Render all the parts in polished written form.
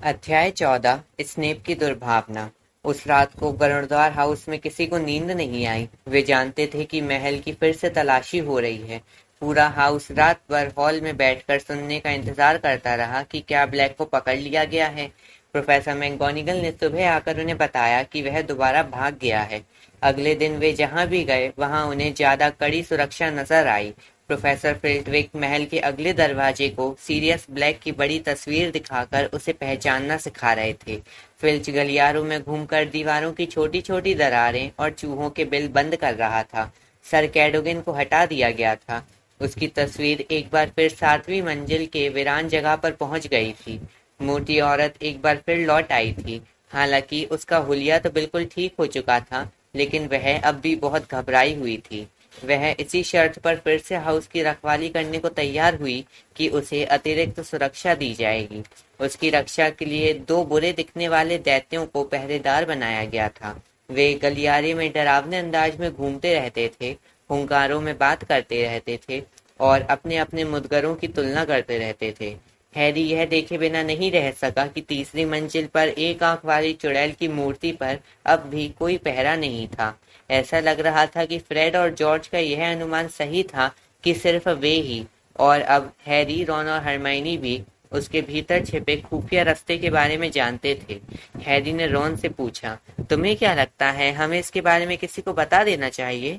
अध्याय 14 स्नेप की दुर्भावना। उस रात को गरुड़द्वार हाउस में किसी को नींद नहीं आई। वे जानते थे कि महल की फिर से तलाशी हो रही है। पूरा हाउस रात भर हॉल में बैठकर सुनने का इंतजार करता रहा कि क्या ब्लैक को पकड़ लिया गया है। प्रोफेसर मैगगोनिगल ने सुबह आकर उन्हें बताया कि वह दोबारा भाग गया है। अगले दिन वे जहां भी गए वहां उन्हें ज्यादा कड़ी सुरक्षा नजर आई। प्रोफेसर फिल्टविक महल के अगले दरवाजे को सीरियस ब्लैक की बड़ी तस्वीर दिखाकर उसे पहचानना सिखा रहे थे। फिल्च गलियारों में घूमकर दीवारों की छोटी छोटी दरारें और चूहों के बिल बंद कर रहा था। सर कैडोगिन को हटा दिया गया था। उसकी तस्वीर एक बार फिर 7वीं मंजिल के वीरान जगह पर पहुंच गई थी। मोटी औरत एक बार फिर लौट आई थी। हालांकि उसका हुलिया तो बिल्कुल ठीक हो चुका था, लेकिन वह अब भी बहुत घबराई हुई थी। वह इसी शर्त पर फिर से हाउस की रखवाली करने को तैयार हुई कि उसे अतिरिक्त सुरक्षा दी जाएगी। उसकी रक्षा के लिए 2 बुरे दिखने वाले दैत्यों को पहरेदार बनाया गया था। वे गलियारे में डरावने अंदाज में घूमते रहते थे, हुंकारों में बात करते रहते थे और अपने अपने मुदगरों की तुलना करते रहते थे। हैरी यह देखे बिना नहीं रह सका कि तीसरी मंजिल पर एक आंख वाली चुड़ैल की मूर्ति पर अब भी कोई पहरा नहीं था। ऐसा लग रहा था कि फ्रेड और जॉर्ज का यह अनुमान सही था कि सिर्फ वे ही, और अब हैरी, रॉन और हरमाइनी भी उसके भीतर छिपे खुफिया रास्ते के बारे में जानते थे। हैरी ने रॉन से पूछा, तुम्हें क्या लगता है, हमें इसके बारे में किसी को बता देना चाहिए?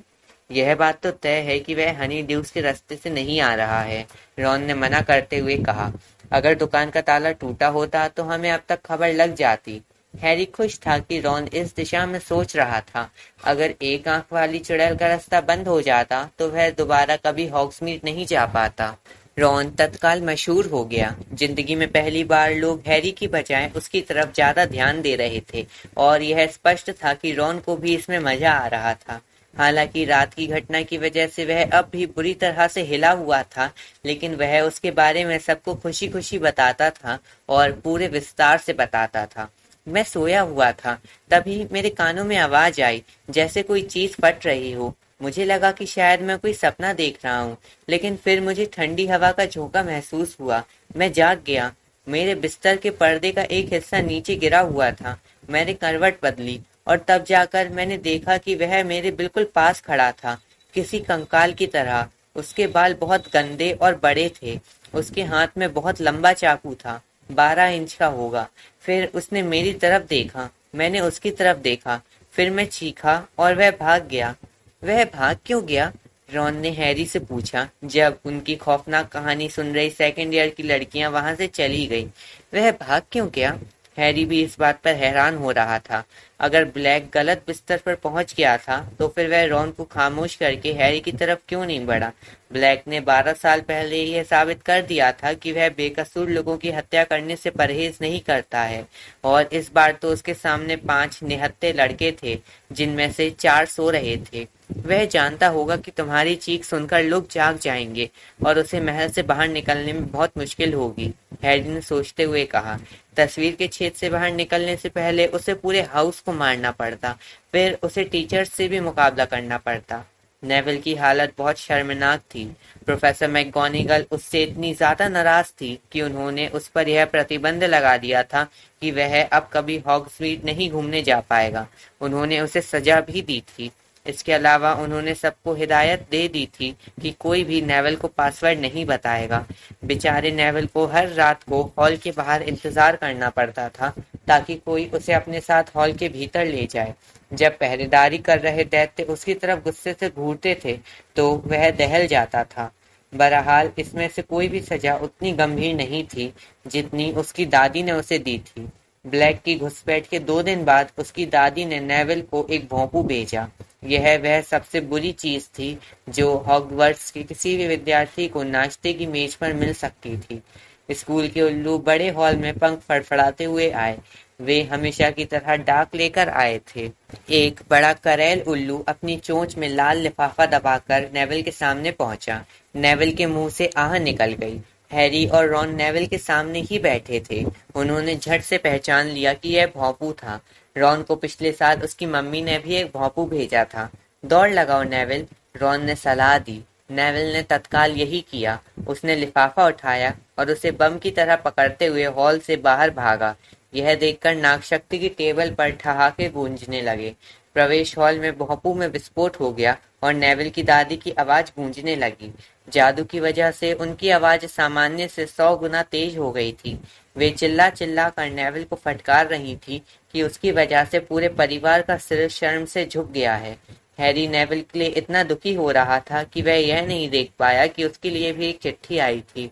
यह बात तो तय है कि वह हनी ड्यूस के रास्ते से नहीं आ रहा है, रॉन ने मना करते हुए कहा। अगर दुकान का ताला टूटा होता तो हमें अब तक खबर लग जाती। हैरी खुश था कि रॉन इस दिशा में सोच रहा था। अगर एक आंख वाली चुड़ैल का रास्ता बंद हो जाता तो वह दोबारा कभी हॉग्समीड नहीं जा पाता। रॉन तत्काल मशहूर हो गया। जिंदगी में पहली बार लोग हैरी की बजाय उसकी तरफ ज्यादा ध्यान दे रहे थे और यह स्पष्ट था कि रॉन को भी इसमें मजा आ रहा था। हालांकि रात की घटना की वजह से वह अब भी बुरी तरह से हिला हुआ था, लेकिन वह उसके बारे में सबको खुशी खुशी बताता था और पूरे विस्तार से बताता था। मैं सोया हुआ था, तभी मेरे कानों में आवाज आई जैसे कोई चीज फट रही हो। मुझे लगा कि शायद मैं कोई सपना देख रहा हूँ, लेकिन फिर मुझे ठंडी हवा का झोंका महसूस हुआ। मैं जाग गया। मेरे बिस्तर के पर्दे का एक हिस्सा नीचे गिरा हुआ था। मैंने करवट बदली और तब जाकर मैंने देखा कि वह मेरे बिल्कुल पास खड़ा था, किसी कंकाल की तरह। उसके बाल बहुत गंदे और बड़े थे। उसके हाथ में बहुत लंबा चाकू था, 12 इंच का होगा। फिर उसने मेरी तरफ देखा, मैंने उसकी तरफ देखा, फिर मैं चीखा और वह भाग गया। वह भाग क्यों गया? रॉन ने हैरी से पूछा जब उनकी खौफनाक कहानी सुन रही सेकंड ईयर की लड़कियां वहां से चली गई। वह भाग क्यों गया? हैरी भी इस बात पर हैरान हो रहा था। अगर ब्लैक गलत बिस्तर पर पहुंच गया था तो फिर वह रॉन को खामोश करके हैरी की तरफ क्यों नहीं बढ़ा? ब्लैक ने 12 साल पहले यह साबित कर दिया था कि वह बेकसूर लोगों की हत्या करने से परहेज नहीं करता है, और इस बार तो उसके सामने 5 निहत्थे लड़के थे, जिनमें से 4 सो रहे थे। वह जानता होगा कि तुम्हारी चीख सुनकर लोग जाग जाएंगे और उसे महल से बाहर निकलने में बहुत मुश्किल होगी, हैरी ने सोचते हुए कहा। तस्वीर के छेद से बाहर निकलने से पहले उसे पूरे हाउस को मारना पड़ता, फिर उसे टीचर्स से भी मुकाबला करना पड़ता। नेविल की हालत बहुत शर्मनाक थी। प्रोफेसर मैगगोनिगल उससे इतनी ज्यादा नाराज थी कि उन्होंने उस पर यह प्रतिबंध लगा दिया था कि वह अब कभी हॉग्समीड नहीं घूमने जा पाएगा। उन्होंने उसे सजा भी दी थी। इसके अलावा उन्होंने सबको हिदायत दे दी थी कि कोई भी नेविल को पासवर्ड नहीं बताएगा। बेचारे नेविल को हर रात को हॉल के बाहर इंतजार करना पड़ता था ताकि कोई उसे अपने साथ हॉल के भीतर ले जाए। जब पहरेदारी कर रहे दैत्य उसकी तरफ गुस्से से घूरते थे तो वह दहल जाता था। बहरहाल इसमें से कोई भी सजा उतनी गंभीर नहीं थी जितनी उसकी दादी ने उसे दी थी। ब्लैक की घुसपैठ के 2 दिन बाद उसकी दादी ने नेविल को एक भोंपू भेजा। यह वह सबसे बुरी चीज थी जो हॉगवर्ट्स के किसी भी विद्यार्थी को नाश्ते की मेज पर मिल सकती थी। स्कूल के उल्लू बड़े हॉल में पंख फड़फड़ाते हुए आए। वे हमेशा की तरह डाक लेकर आए थे। एक बड़ा करेल उल्लू अपनी चोंच में लाल लिफाफा दबाकर नेविल के सामने पहुंचा। नेविल के मुंह से आह निकल गई। हैरी और रॉन नेविल के सामने ही बैठे थे। उन्होंने झट से पहचान लिया कि यह भोंपू था। रॉन को पिछले साल उसकी मम्मी ने भी एक भोंपू भेजा था। दौड़ लगाओ नेविल, रॉन ने सलाह दी। नेविल ने तत्काल यही किया। उसने लिफाफा उठाया और उसे बम की तरह पकड़ते हुए हॉल से बाहर भागा। यह देखकर नागशक्ति की टेबल पर ठहाके गूंजने लगे। प्रवेश हॉल में भोंपू में विस्फोट हो गया और नेविल की दादी की आवाज गूंजने लगी। जादू की वजह से उनकी आवाज सामान्य से 100 गुना तेज हो गई थी। वे चिल्ला चिल्ला कर नेविल को फटकार रही थी कि उसकी वजह से पूरे परिवार का सिर शर्म से झुक गया है। हैरी नेविल के लिए इतना दुखी हो रहा था कि वह यह नहीं देख पाया कि उसके लिए भी एक चिट्ठी आई थी।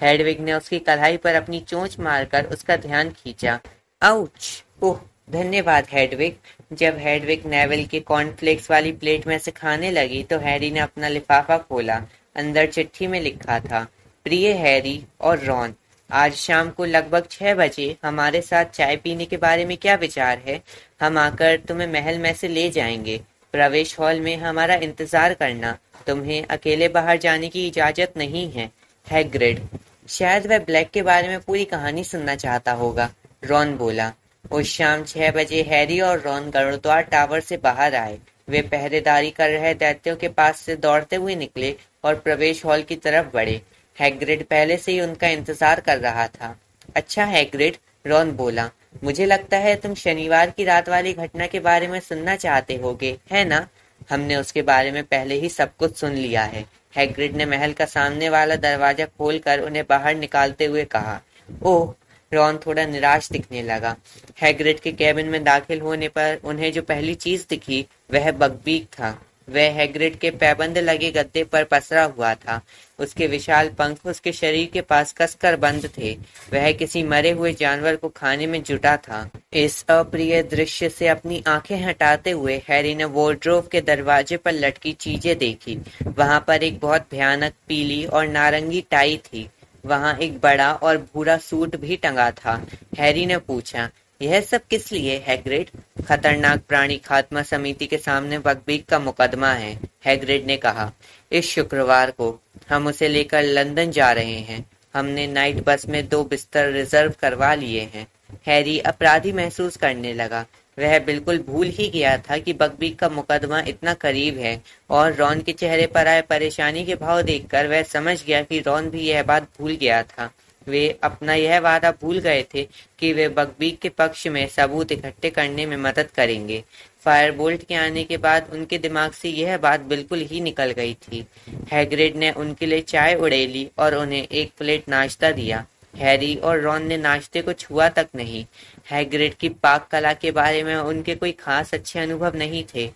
हेडविग ने उसकी कलाई पर अपनी चोंच मारकर उसका ध्यान खींचा। आउच! ओह, धन्यवाद हेडविग। जब हेडविग नेविल के कॉर्नफ्लेक्स वाली प्लेट में से खाने लगी तो हैरी ने अपना लिफाफा खोला। अंदर चिट्ठी में लिखा था, प्रिय हैरी और रॉन, आज शाम को लगभग 6 बजे हमारे साथ चाय पीने के बारे में क्या विचार है? हम आकर तुम्हें महल में से ले जाएंगे। प्रवेश हॉल में हमारा इंतजार करना। तुम्हें अकेले बाहर जाने की इजाजत नहीं है। हैग्रिड। शायद वह ब्लैक के बारे में पूरी कहानी सुनना चाहता होगा, रॉन बोला। उस शाम 6 बजे हैरी और रॉन गरुड़द्वार टावर से बाहर आए। वे पहरेदारी कर रहे दैत्यों के पास से दौड़ते हुए निकले और प्रवेश हॉल की तरफ बढ़े। हैग्रिड पहले से ही उनका इंतजार कर रहा था। अच्छा हैग्रिड, रॉन बोला, मुझे लगता है तुम शनिवार की रात वाली घटना के बारे में सुनना चाहते होगे, है ना? हमने उसके बारे में पहले ही सब कुछ सुन लिया है। हैग्रिड ने महल का सामने वाला दरवाजा खोलकर उन्हें बाहर निकालते हुए कहा। ओह, रॉन थोड़ा निराश दिखने लगा। हैग्रिड के कैबिन में दाखिल होने पर उन्हें जो पहली चीज दिखी वह बकबीक था। वह हैग्रिड के पैबंद लगे गद्दे पर पसरा हुआ था। उसके विशाल पंख उसके शरीर के पास कसकर बंद थे। वह किसी मरे हुए जानवर को खाने में जुटा था। इस अप्रिय दृश्य से अपनी आंखें हटाते हुए हैरी ने वार्डरोब के दरवाजे पर लटकी चीजें देखी। वहां पर एक बहुत भयानक पीली और नारंगी टाई थी। वहां एक बड़ा और भूरा सूट भी टंगा था। हैरी ने पूछा, यह सब किस लिए हैग्रिड? खतरनाक प्राणी खात्मा समिति के सामने बकबीक का मुकदमा है, हैग्रिड ने कहा। इस शुक्रवार को हम उसे लेकर लंदन जा रहे हैं। हमने नाइट बस में 2 बिस्तर रिजर्व करवा लिए हैं। हैरी अपराधी महसूस करने लगा। वह बिल्कुल भूल ही गया था कि बकबीक का मुकदमा इतना करीब है और रॉन के चेहरे पर आए परेशानी के भाव देखकर वह समझ गया कि रॉन भी यह बात भूल गया था। वे अपना यह वादा भूल गए थे कि वे बकबीक के पक्ष में सबूत इकट्ठे करने में मदद करेंगे। फायरबोल्ट के आने के बाद उनके दिमाग से यह बात बिल्कुल ही निकल गई थी। हैग्रिड ने उनके लिए चाय उड़ेली और उन्हें एक प्लेट नाश्ता दिया। हैरी और रॉन ने नाश्ते को छुआ तक नहीं। हैग्रिड की पाक कला के बारे में उनके कोई खास अच्छे अनुभव नहीं थे।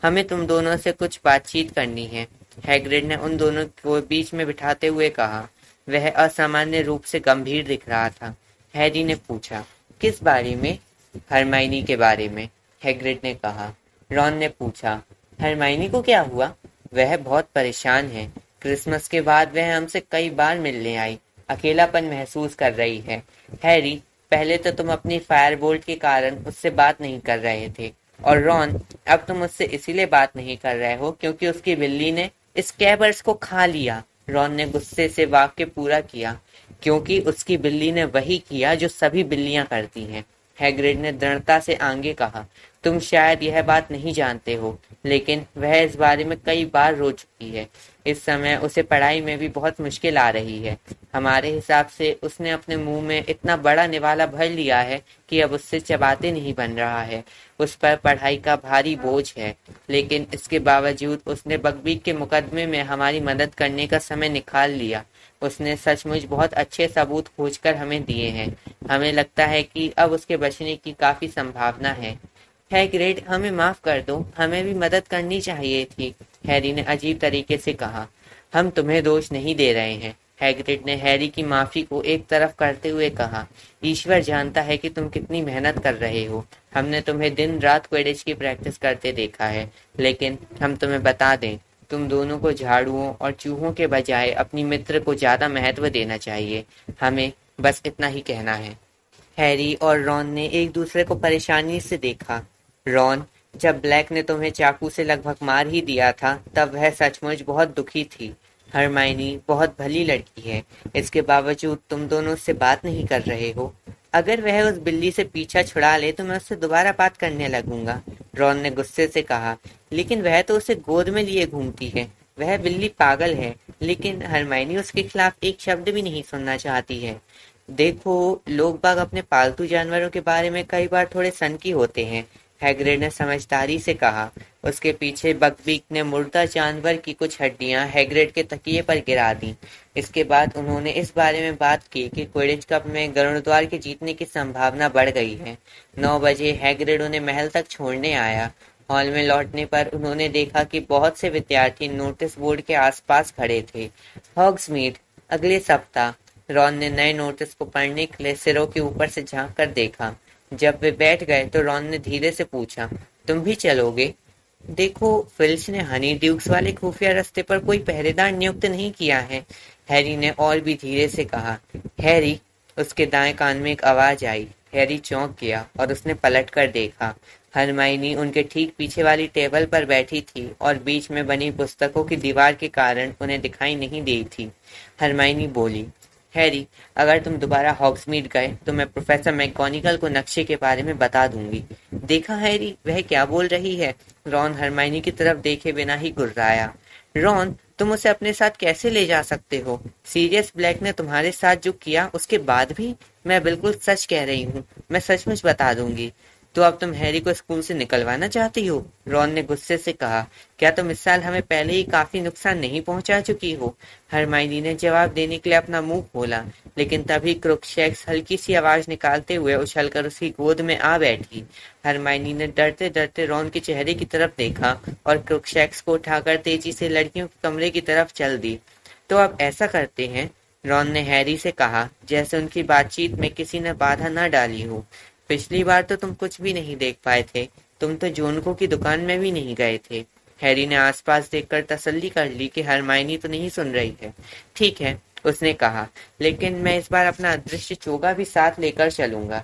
हमें तुम दोनों से कुछ बातचीत करनी है, हैग्रिड ने उन दोनों को बीच में बिठाते हुए कहा। वह असामान्य रूप से गंभीर दिख रहा था। हैरी ने पूछा, किस बारे में? हरमाइनी के बारे में, हैग्रिड ने कहा। रॉन ने पूछा, हरमाइनी को क्या हुआ? वह बहुत परेशान है। क्रिसमस के बाद वह हमसे कई बार मिलने आई। अकेलापन महसूस कर रही है। हैरी, पहले तो तुम अपनी फायरबोल्ट के कारण उससे बात नहीं कर रहे थे, और रॉन, अब तुम उससे इसीलिए बात नहीं कर रहे हो क्योंकि उसकी बिल्ली ने स्कैबर्स को खा लिया। रॉन ने गुस्से से वाक्य पूरा किया। क्योंकि उसकी बिल्ली ने वही किया जो सभी बिल्लियां करती हैं, हैग्रिड ने दृढ़ता से आगे कहा। तुम शायद यह बात नहीं जानते हो, लेकिन वह इस बारे में कई बार रो चुकी है। इस समय उसे पढ़ाई में भी बहुत मुश्किल आ रही है। हमारे हिसाब से उसने अपने मुंह में इतना बड़ा निवाला भर लिया है कि अब उससे चबाते नहीं बन रहा है। उस पर पढ़ाई का भारी बोझ है, लेकिन इसके बावजूद उसने बकबीक के मुकदमे में हमारी मदद करने का समय निकाल लिया। उसने सचमुच बहुत अच्छे सबूत खोजकर हमें दिए हैं। हमें लगता है कि अब उसके बचने की काफी संभावना है। हैग्रिड, हमें माफ कर दो, हमें भी मदद करनी चाहिए थी, हैरी ने अजीब तरीके से कहा। हम तुम्हें दोष नहीं दे रहे हैं, हैग्रिड ने हैरी की माफी को एक तरफ करते हुए कहा। ईश्वर जानता है कि तुम कितनी मेहनत कर रहे हो। हमने तुम्हें दिन रात क्विडिच की प्रैक्टिस करते देखा है, लेकिन हम तुम्हें बता दें, तुम दोनों को झाड़ुओं और चूहों के बजाय अपनी मित्र को ज्यादा महत्व देना चाहिए। हमें बस इतना ही कहना है। हैरी और रॉन ने एक दूसरे को परेशानी से देखा। रॉन, जब ब्लैक ने तुम्हें चाकू से लगभग मार ही दिया था, तब वह सचमुच बहुत दुखी थी। हरमाइनी बहुत भली लड़की है, इसके बावजूद तुम दोनों उससे बात नहीं कर रहे हो। अगर वह उस बिल्ली से पीछा छुड़ा ले तो मैं उससे दोबारा बात करने लगूंगा, रॉन ने गुस्से से कहा। लेकिन वह तो उसे गोद में लिए घूमती है, वह बिल्ली पागल है, लेकिन हरमाइनी उसके खिलाफ एक शब्द भी नहीं सुनना चाहती है। देखो, लोग बाग अपने पालतू जानवरों के बारे में कई बार थोड़े सनकी होते हैं, हैग्रिड ने समझदारी से कहा। उसके पीछे बकबीक ने मुर्दा जानवर की कुछ हड्डियां हैग्रिड के तकिए पर गिरा दी। इसके बाद उन्होंने इस बारे में बात की कि क्विडिच कप में गरुड़द्वार के जीतने की संभावना बढ़ गई है। 9 बजे हैग्रिड उन्हें महल तक छोड़ने आया। हॉल में लौटने पर उन्होंने देखा कि बहुत से विद्यार्थी नोटिस बोर्ड के आसपास खड़े थे। हॉग्समीड अगले सप्ताह। रॉन ने नए नोटिस को पढ़ने के लिए सिरों के ऊपर से झांक कर देखा। जब वे बैठ गए तो रॉन ने धीरे से पूछा, तुम भी चलोगे? देखो, फिल्च ने हनी ड्यूक्स वाले खुफिया रास्ते पर कोई पहरेदार नियुक्त नहीं किया है, हैरी ने और भी धीरे से कहा। हैरी, उसके दाएं कान में एक आवाज आई। हैरी चौंक गया और उसने पलट कर देखा। हरमाइनी उनके ठीक पीछे वाली टेबल पर बैठी थी और बीच में बनी पुस्तकों की दीवार के कारण उन्हें दिखाई नहीं दी थी। हरमाइनी बोली, हैरी, अगर तुम दोबारा हॉग्समीड गए तो मैं प्रोफेसर मैकगोनागल को नक्शे के बारे में बता दूंगी। देखा हैरी, वह क्या बोल रही है? रॉन हरमाइनी की तरफ देखे बिना ही गुर्राया। रॉन, तुम उसे अपने साथ कैसे ले जा सकते हो? सीरियस ब्लैक ने तुम्हारे साथ जो किया उसके बाद भी? मैं बिल्कुल सच कह रही हूँ, मैं सचमुच बता दूंगी। तो अब तुम हैरी को स्कूल से निकलवाना चाहती हो? रॉन ने गुस्से से कहा। क्या तुम इस साल हमें पहले ही काफी नुकसान नहीं पहुंचा चुकी हो? हरमाइनी ने जवाब देने के लिए अपना मुंह खोला, लेकिन तभी क्रुकशैक्स हल्की सी आवाज निकालते हुए उछलकर उसकी गोद में आ बैठी। हरमाइनी ने डरते डरते रॉन के चेहरे की तरफ देखा और क्रुकशैक्स को उठाकर तेजी से लड़कियों के कमरे की तरफ चल दी। तो अब ऐसा करते हैं, रॉन ने हैरी से कहा, जैसे उनकी बातचीत में किसी ने बाधा न डाली हो। पिछली बार तो तुम कुछ भी नहीं देख पाए थे, तुम तो जोनको की दुकान में भी नहीं गए थे। हैरी ने आसपास देखकर तसल्ली कर ली कि हरमाइनी तो नहीं सुन रही है। ठीक है, उसने कहा, लेकिन मैं इस बार अपना अदृश्य चोगा भी साथ लेकर चलूंगा।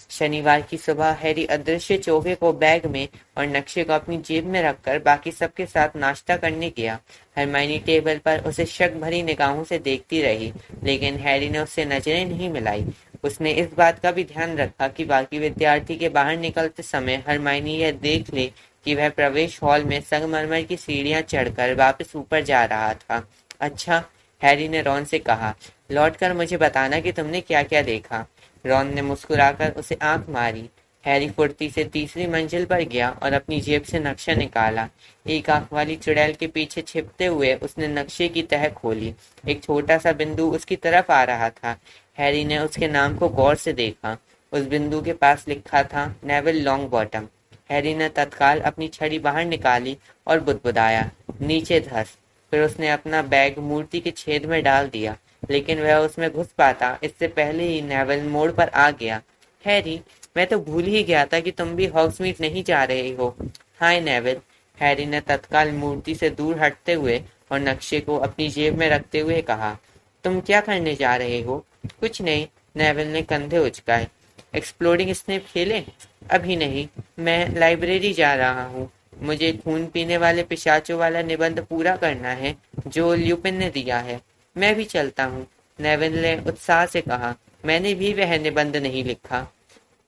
शनिवार की सुबह हैरी अदृश्य चोगे को बैग में और नक्शे को अपनी जेब में रखकर बाकी सबके साथ नाश्ता करने गया। हरमाइनी टेबल पर उसे शक भरी निगाहों से देखती रही, लेकिन हैरी ने उससे नजरें नहीं मिलाई। उसने इस बात का भी ध्यान रखा कि बाकी विद्यार्थी के बाहर निकलते समय हरमाइनी यह देख ले कि वह प्रवेश हॉल में संगमरमर की सीढ़ियां चढ़कर वापस ऊपर जा रहा था। अच्छा, हैरी ने रॉन से कहा, लौटकर मुझे बताना कि तुमने क्या क्या देखा। रॉन ने मुस्कुराकर उसे आंख मारी। हैरी फुर्ती से तीसरी मंजिल पर गया और अपनी जेब से नक्शा निकाला। एक आंख वाली चुड़ैल के पीछे छिपते हुए उसने नक्शे की तह खोली। एक छोटा सा बिंदु उसकी तरफ आ रहा था। हैरी ने उसके नाम को गौर से देखा। उस बिंदु के पास लिखा था नेविल लॉन्गबॉटम। हैरी ने तत्काल अपनी छड़ी बाहर निकाली और बुदबुदाया, नीचे धस। फिर उसने अपना बैग मूर्ति के छेद में डाल दिया, लेकिन वह उसमें घुस पाता इससे पहले ही नेविल मोड़ पर आ गया। हैरी, मैं तो भूल ही गया था कि तुम भी हॉग्समीड नहीं जा रहे हो। हाय नेविल, हैरी ने तत्काल मूर्ति से दूर हटते हुए और नक्शे को अपनी जेब में रखते हुए कहा। तुम क्या करने जा रहे हो? कुछ नहीं, नेविल ने कंधे उचकाए। एक्सप्लोडिंग स्नेप खेलें? अभी नहीं, मैं लाइब्रेरी जा रहा हूँ। मुझे खून पीने वाले पिशाचों वाला निबंध पूरा करना है जो ल्यूपिन ने दिया है। मैं भी चलता हूँ, नेविल ने उत्साह से कहा। मैंने भी वह निबंध नहीं लिखा।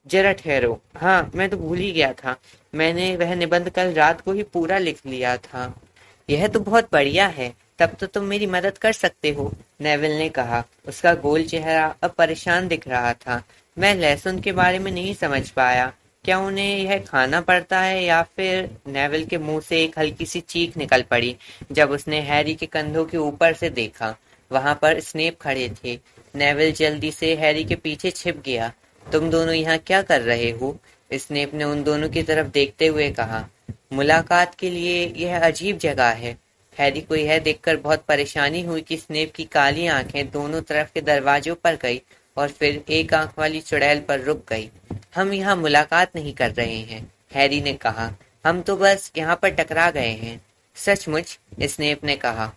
जरा ठहरो। हाँ, मैं तो भूल ही गया था, मैंने वह निबंध कल रात को ही पूरा लिख लिया था। यह तो बहुत बढ़िया है, तब तो तुम मेरी मदद कर सकते हो, नेविल ने कहा। उसका गोल चेहरा अब परेशान दिख रहा था। मैं लहसुन के बारे में नहीं समझ पाया, क्या उन्हें यह खाना पड़ता है या फिर? नेविल के मुंह से एक हल्की सी चीख निकल पड़ी जब उसने हैरी के कंधों के ऊपर से देखा। वहां पर स्नेप खड़े थे। नेविल जल्दी से हैरी के पीछे छिप गया। तुम दोनों यहाँ क्या कर रहे हो? स्नेप ने उन दोनों की तरफ देखते हुए कहा। मुलाकात के लिए यह अजीब जगह है। हैरी को यह देखकर बहुत परेशानी हुई कि स्नेप की काली आंखें दोनों तरफ के दरवाजों पर गई और फिर एक आंख वाली चुड़ैल पर रुक गई। हम यहाँ मुलाकात नहीं कर रहे हैं, हैरी ने कहा। हम तो बस यहाँ पर टकरा गए हैं। सचमुच? स्नेप ने कहा।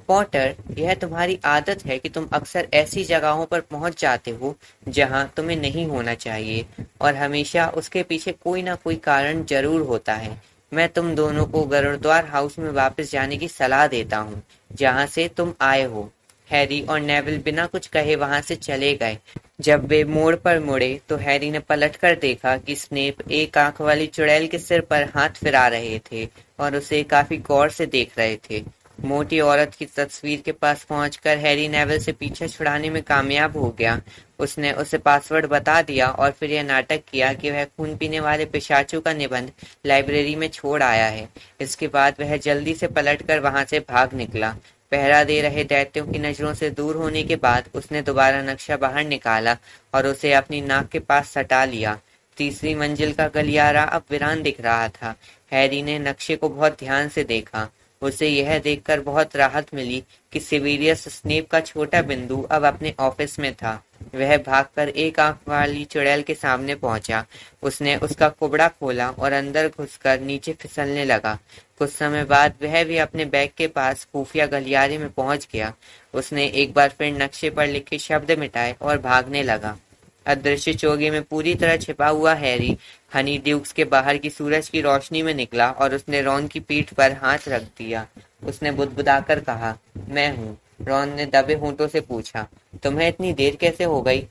पॉटर, यह तुम्हारी आदत है कि तुम अक्सर ऐसी जगहों पर पहुंच जाते हो जहां तुम्हें नहीं होना चाहिए, और हमेशा उसके पीछे कोई ना कोई कारण जरूर होता है। मैं तुम दोनों को गरुड़द्वार हाउस में वापस जाने की सलाह देता हूँ, जहां से तुम आए हो। हैरी और नेविल बिना कुछ कहे वहां से चले गए। जब वे मोड़ पर मुड़े तो हैरी ने पलटकर देखा कि स्नेप एक आंख वाली चुड़ैल के सिर पर हाथ फिरा रहे थे और उसे काफी गौर से देख रहे थे। मोटी औरत की तस्वीर के पास पहुंचकर हैरी नेविल से पीछा छुड़ाने में कामयाब हो गया। उसने उसे पासवर्ड बता दिया और फिर यह नाटक किया कि वह खून पीने वाले पिशाचों का निबंध लाइब्रेरी में छोड़ आया है। इसके बाद वह जल्दी से पलटकर वहां से भाग निकला। पहरा दे रहे दैत्यों की नजरों से दूर होने के बाद उसने दोबारा नक्शा बाहर निकाला और उसे अपनी नाक के पास सटा लिया। तीसरी मंजिल का गलियारा अब वीरान दिख रहा था। हैरी ने नक्शे को बहुत ध्यान से देखा। उसे यह देखकर बहुत राहत मिली कि सिविलियस स्नेप का छोटा बिंदु अब अपने ऑफिस में था। वह भागकर एक आंख वाली चुड़ैल के सामने पहुंचा। उसने उसका कुबड़ा खोला और अंदर घुसकर नीचे फिसलने लगा। कुछ समय बाद वह भी अपने बैग के पास खुफिया गलियारे में पहुंच गया। उसने एक बार फिर नक्शे पर लिखे शब्द मिटाए और भागने लगा। अदृश्य चोगे में पूरी तरह छिपा हुआ हैरी हनी ड्यूक्स के बाहर की सूरज की रोशनी में निकला और उसने रॉन की पीठ पर हाथ रख दिया। उसने बुदबुदाकर कहा, मैं हूँ। रॉन ने दबे होंठों से पूछा, तुम्हें इतनी देर कैसे हो गई?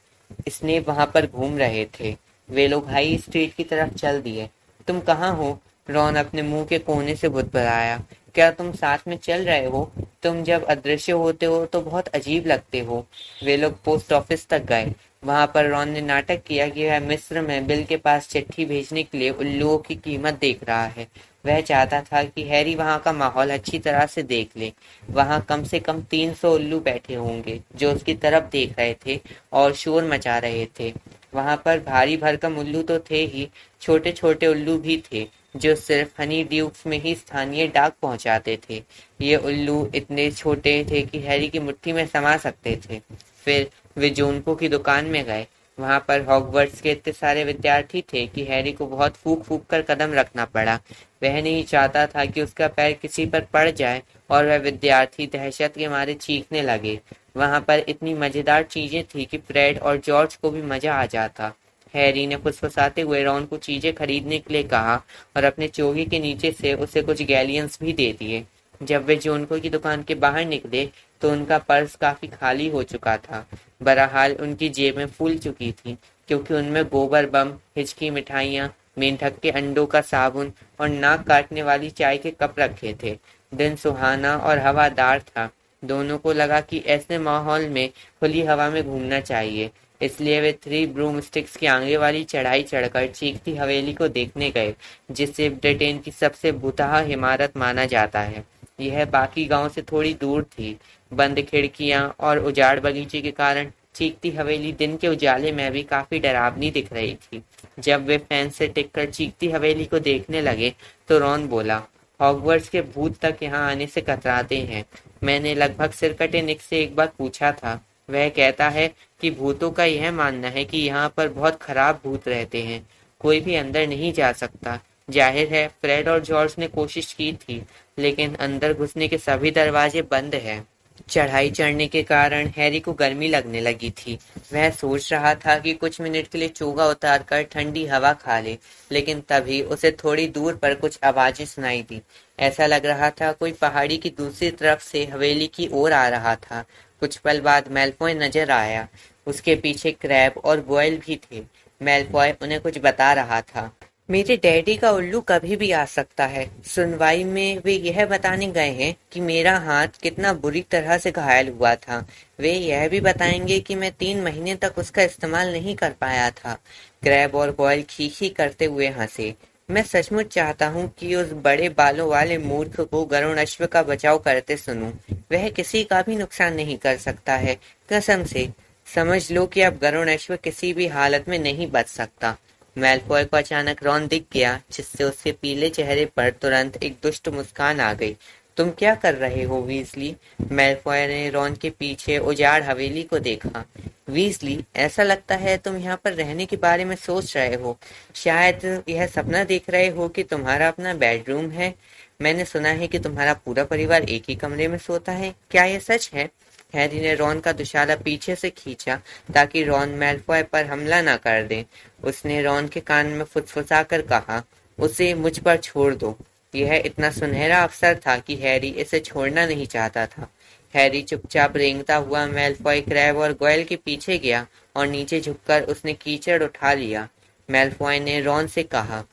स्नेप वहां पर घूम रहे थे। वे लोग हाई स्ट्रीट की तरफ चल दिए। तुम कहाँ हो? रॉन अपने मुंह के कोने से बुदबुदाया। क्या तुम साथ में चल रहे हो? तुम जब अदृश्य होते हो तो बहुत अजीब लगते हो। वे लोग पोस्ट ऑफिस तक गए। वहां पर रॉन ने नाटक किया कि वह मिस्र में बिल के पास चिट्ठी भेजने के लिए उल्लुओं की कीमत देख रहा है। वह चाहता था कि हैरी वहां का माहौल अच्छी तरह से देख ले। वहां कम से कम 300 उल्लू बैठे होंगे जो उसकी तरफ देख रहे थे और शोर मचा रहे थे। वहां पर भारी भरकम उल्लू तो थे ही, छोटे छोटे उल्लू भी थे जो सिर्फ हनी ड्यूक्स में ही स्थानीय डाक पहुंचाते थे। ये उल्लू इतने छोटे थे कि हैरी की मुट्ठी में समा सकते थे। फिर वे जोनको की दुकान में गए। वहां पर हॉगवर्ट्स के इतने सारे विद्यार्थी थे कि हैरी को बहुत फूक फूक कर कदम रखना पड़ा। वह नहीं चाहता था कि उसका पैर किसी पर पड़ जाए और वह विद्यार्थी दहशत के मारे चीखने लगे। वहां पर इतनी मजेदार चीजें थी कि फ्रेड और जॉर्ज को भी मजा आ जाता। हैरी ने फुसफुसाते हुए रॉन को चीजें खरीदने के लिए कहा और अपने चोगे के नीचे से उसे कुछ गैलियंस भी दे दिए। जब वे जोनको की दुकान के बाहर निकले तो उनका पर्स काफी खाली हो चुका था। बहरहाल उनकी जेबें फूल चुकी थी क्योंकि उनमें गोबर बम, हिचकी मिठाइयाँ, मेंढक के अंडों का साबुन और नाक काटने वाली चाय के कप रखे थे। दिन सुहाना और हवादार था। दोनों को लगा कि ऐसे माहौल में खुली हवा में घूमना चाहिए। इसलिए वे 3 ब्रूम स्टिक्स की आगे वाली चढ़ाई चढ़कर चीखती हवेली को देखने गए, जिसे ब्रिटेन की सबसे भुतहा इमारत माना जाता है। यह बाकी गांव से थोड़ी दूर थी। बंद खिड़कियां और उजाड़ बगीचे के कारण चीखती हवेली दिन के उजाले में भी काफी डरावनी दिख रही थी। जब वे फैंस से टिककर चीखती हवेली को देखने लगे तो रॉन बोला, हॉगवर्ट्स के भूत तक यहाँ आने से कतराते हैं। मैंने लगभग सिरकटे निक से एक बार पूछा था। वह कहता है कि भूतों का यह मानना है कि यहाँ पर बहुत खराब भूत रहते हैं। कोई भी अंदर नहीं जा सकता। जाहिर है फ्रेड और जॉर्ज ने कोशिश की थी, लेकिन अंदर घुसने के सभी दरवाजे बंद हैं। चढ़ाई चढ़ने के कारण हैरी को गर्मी लगने लगी थी। वह सोच रहा था कि कुछ मिनट के लिए चोगा उतारकर ठंडी हवा खा ले, लेकिन तभी उसे थोड़ी दूर पर कुछ आवाजें सुनाई दी। ऐसा लग रहा था कोई पहाड़ी की दूसरी तरफ से हवेली की ओर आ रहा था। कुछ पल बाद मैलफॉय नजर आया। उसके पीछे क्रैब और गोयल भी थे। मैलफॉय उन्हें कुछ बता रहा था। मेरे डैडी का उल्लू कभी भी आ सकता है। सुनवाई में वे यह बताने गए हैं कि मेरा हाथ कितना बुरी तरह से घायल हुआ था। वे यह भी बताएंगे कि मैं 3 महीने तक उसका इस्तेमाल नहीं कर पाया था। क्रैब और गोयल खीखी करते हुए हंसे। मैं सचमुच चाहता हूँ कि उस बड़े बालों वाले मूर्ख को गरुड़ अश्व का बचाव करते सुनूं। वह किसी का भी नुकसान नहीं कर सकता है, कसम से। समझ लो कि अब गरुड़ अश्व किसी भी हालत में नहीं बच सकता। मैलफॉय को अचानक रॉन दिख गया, जिससे उसके पीले चेहरे पर तुरंत एक दुष्ट मुस्कान आ गई। तुम क्या कर रहे हो वीजली? मैलफॉय ने रॉन के पीछे उजाड़ हवेली को देखा। वीजली, ऐसा लगता है तुम यहाँ पर रहने के बारे में सोच रहे हो। शायद यह सपना देख रहे हो कि तुम्हारा अपना बेडरूम है। मैंने सुना है कि तुम्हारा पूरा परिवार एक ही कमरे में सोता है। क्या यह सच है? हैरी ने रॉन का दुशाला पीछे से खींचा ताकि रॉन मैलफॉय पर हमला न कर दे। उसने रॉन के कान में फुसफुसाकर कहा, उसे मुझ पर छोड़ दो। यह इतना सुनहरा अवसर था कि हैरी इसे छोड़ना नहीं चाहता था। हैरी चुपचाप रेंगता हुआ मैलफॉय, क्रैब और गोयल के पीछे गया और नीचे झुककर उसने कीचड़ उठा लिया। मैलफॉय ने रॉन से कहा,